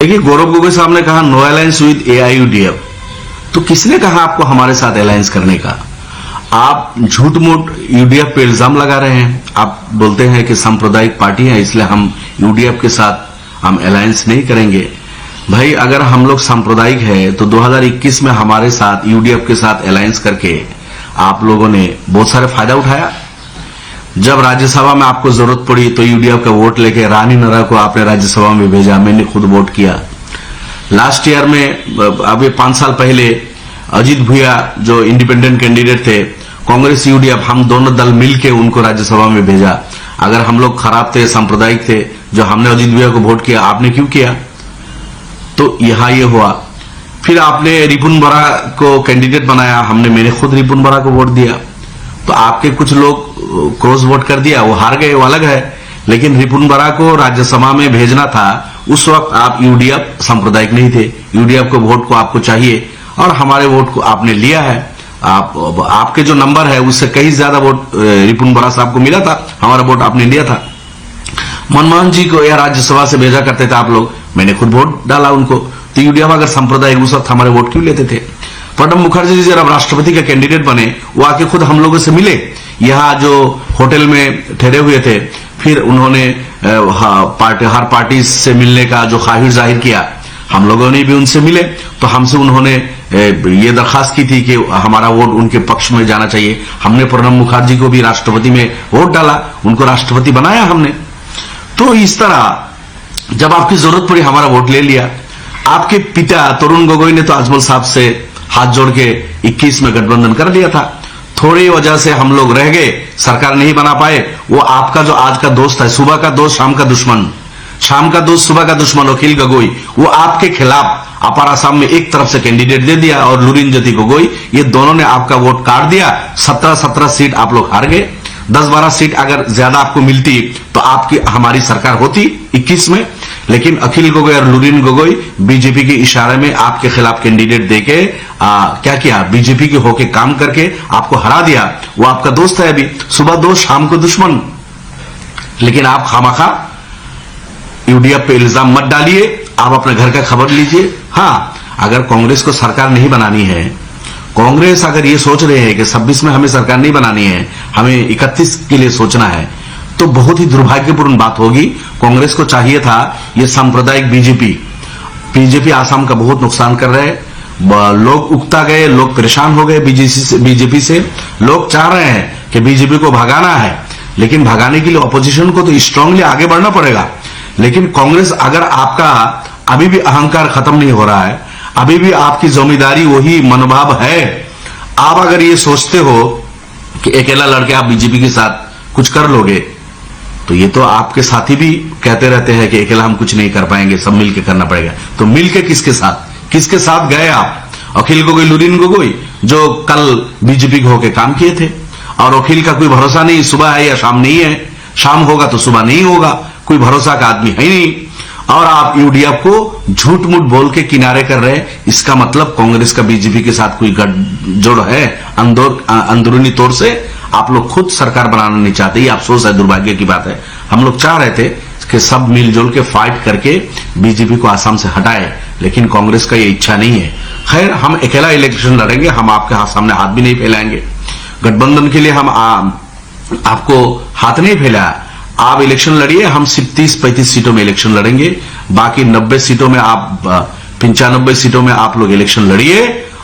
देखिए, गौरव गोगोई साहब ने कहा नो अलायंस विद AIUDF। तो किसने कहा आपको हमारे साथ अलायंस करने का? आप झूठ मूठ यूडीएफ पे इल्जाम लगा रहे हैं। आप बोलते हैं कि सांप्रदायिक पार्टी है इसलिए हम यूडीएफ के साथ हम अलायंस नहीं करेंगे। भाई, अगर हम लोग सांप्रदायिक है तो 2021 में हमारे साथ यूडीएफ के साथ अलायंस करके आप लोगों ने बहुत सारे फायदा उठाया। जब राज्यसभा में आपको जरूरत पड़ी तो यूडीएफ का वोट लेके रानी नरा को आपने राज्यसभा में भेजा, मैंने खुद वोट किया। लास्ट ईयर में अभी 5 साल पहले अजीत भुइया जो इंडिपेंडेंट कैंडिडेट थे, कांग्रेस यूडीएफ हम दोनों दल मिलके उनको राज्यसभा में भेजा। अगर हम लोग खराब थे, सांप्रदायिक थे, जो हमने अजीत भुइया को वोट किया, आपने क्यों किया? तो यहां ये हुआ। फिर आपने रिपुन बोरा को कैंडिडेट बनाया, मैंने खुद रिपुन बोरा को वोट दिया। तो आपके कुछ लोग क्रॉस वोट कर दिया, वो हार गए, वो अलग है। लेकिन रिपुन बोरा को राज्यसभा में भेजना था, उस वक्त आप यूडीएफ सांप्रदायिक नहीं थे। यूडीएफ को वोट को आपको चाहिए और हमारे वोट को आपने लिया है। आपके जो नंबर है उससे कहीं ज्यादा वोट रिपुन बोरा साहब को मिला था, हमारा वोट आपने लिया था। मनमोहन जी को या राज्यसभा से भेजा करते थे आप लोग, मैंने खुद वोट डाला उनको। तो यूडीएफ अगर सांप्रदायिक उस वक्त हमारे वोट क्यों लेते थे? प्रणब मुखर्जी जी जब राष्ट्रपति के कैंडिडेट बने, वो आके खुद हम लोगों से मिले, यहाँ जो होटल में ठहरे हुए थे। फिर उन्होंने हर पार्टी से मिलने का जो ख्वाहिश जाहिर किया, हम लोगों ने भी उनसे मिले। तो हमसे उन्होंने ये दरखास्त की थी कि हमारा वोट उनके पक्ष में जाना चाहिए। हमने प्रणब मुखर्जी को भी राष्ट्रपति में वोट डाला, उनको राष्ट्रपति बनाया हमने। तो इस तरह जब आपकी जरूरत पड़ी हमारा वोट ले लिया। आपके पिता तरुण गोगोई ने तो अजमल साहब से हाथ जोड़ के 21 में गठबंधन कर लिया था। थोड़ी वजह से हम लोग रह गए, सरकार नहीं बना पाए। वो आपका जो आज का दोस्त है, सुबह का दोस्त शाम का दुश्मन, शाम का दोस्त सुबह का दुश्मन अखिल गोगोई, वो आपके खिलाफ अपर आसाम में एक तरफ से कैंडिडेट दे दिया और लुरिनज्योति गोगोई, ये दोनों ने आपका वोट काट दिया। 17 सीट आप लोग हार गए। 10-12 सीट अगर ज्यादा आपको मिलती तो आपकी हमारी सरकार होती 21 में। लेकिन अखिल गोगोई और लुरिन गोगोई बीजेपी के इशारे में आपके खिलाफ कैंडिडेट देके क्या किया, बीजेपी के होके काम करके आपको हरा दिया। वो आपका दोस्त है, अभी सुबह दोस्त शाम को दुश्मन। लेकिन आप खामखा यूडीएफ पे इल्जाम मत डालिए, आप अपने घर का खबर लीजिए। हाँ, अगर कांग्रेस को सरकार नहीं बनानी है, कांग्रेस अगर ये सोच रहे हैं कि 26 में हमें सरकार नहीं बनानी है, हमें 31 के लिए सोचना है, तो बहुत ही दुर्भाग्यपूर्ण बात होगी। कांग्रेस को चाहिए था ये सांप्रदायिक बीजेपी आसाम का बहुत नुकसान कर रहे हैं। लोग उकता गए, लोग परेशान हो गए बीजेपी से। लोग चाह रहे हैं कि बीजेपी को भगाना है, लेकिन भगाने के लिए ऑपोजिशन को तो स्ट्रांगली आगे बढ़ना पड़ेगा। लेकिन कांग्रेस, अगर आपका अभी भी अहंकार खत्म नहीं हो रहा है, अभी भी आपकी जिम्मेदारी वही मनोभाव है, आप अगर ये सोचते हो कि अकेला लड़के आप बीजेपी के साथ कुछ कर लोगे, तो ये तो आपके साथी भी कहते रहते हैं कि अकेला हम कुछ नहीं कर पाएंगे, सब मिलके करना पड़ेगा। तो मिलके किसके साथ गए आप? अखिल गोगोई, लुरिन गोगोई, जो कल बीजेपी के होके काम किए थे। और अखिल का कोई भरोसा नहीं, सुबह है या शाम नहीं है, शाम होगा तो सुबह नहीं होगा, कोई भरोसा का आदमी है नहीं। और आप यूडीएफ को झूठ मूठ बोल के किनारे कर रहे हैं। इसका मतलब कांग्रेस का बीजेपी के साथ कोई गठजोड़ है अंदरूनी तौर से। आप लोग खुद सरकार बनाना नहीं चाहते, ये अफसोस है, दुर्भाग्य की बात है। हम लोग चाह रहे थे कि सब मिलजुल के फाइट करके बीजेपी को आसाम से हटाए, लेकिन कांग्रेस का ये इच्छा नहीं है। खैर, हम अकेला इलेक्शन लड़ेंगे, हम आपके सामने हाथ भी नहीं फैलाएंगे। गठबंधन के लिए हम आपको हाथ नहीं फैलाया। आप इलेक्शन लड़िए, हम सिर्फ 30-35 सीटों में इलेक्शन लड़ेंगे। बाकी 90 सीटों में 95 सीटों में आप लोग इलेक्शन लड़िए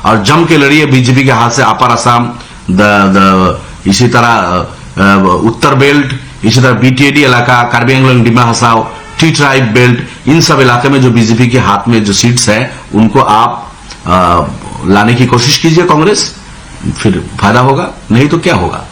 और जम के लड़िए। बीजेपी के हाथ से अपर आसाम, इसी तरह उत्तर बेल्ट, इसी तरह बीटीएडी इलाका, Karbi Anglong, Dima Hasao, tea tribe belt, इन सब इलाके में जो बीजेपी के हाथ में जो सीट्स हैं, उनको आप लाने की कोशिश कीजिए कांग्रेस, फिर फायदा होगा, नहीं तो क्या होगा।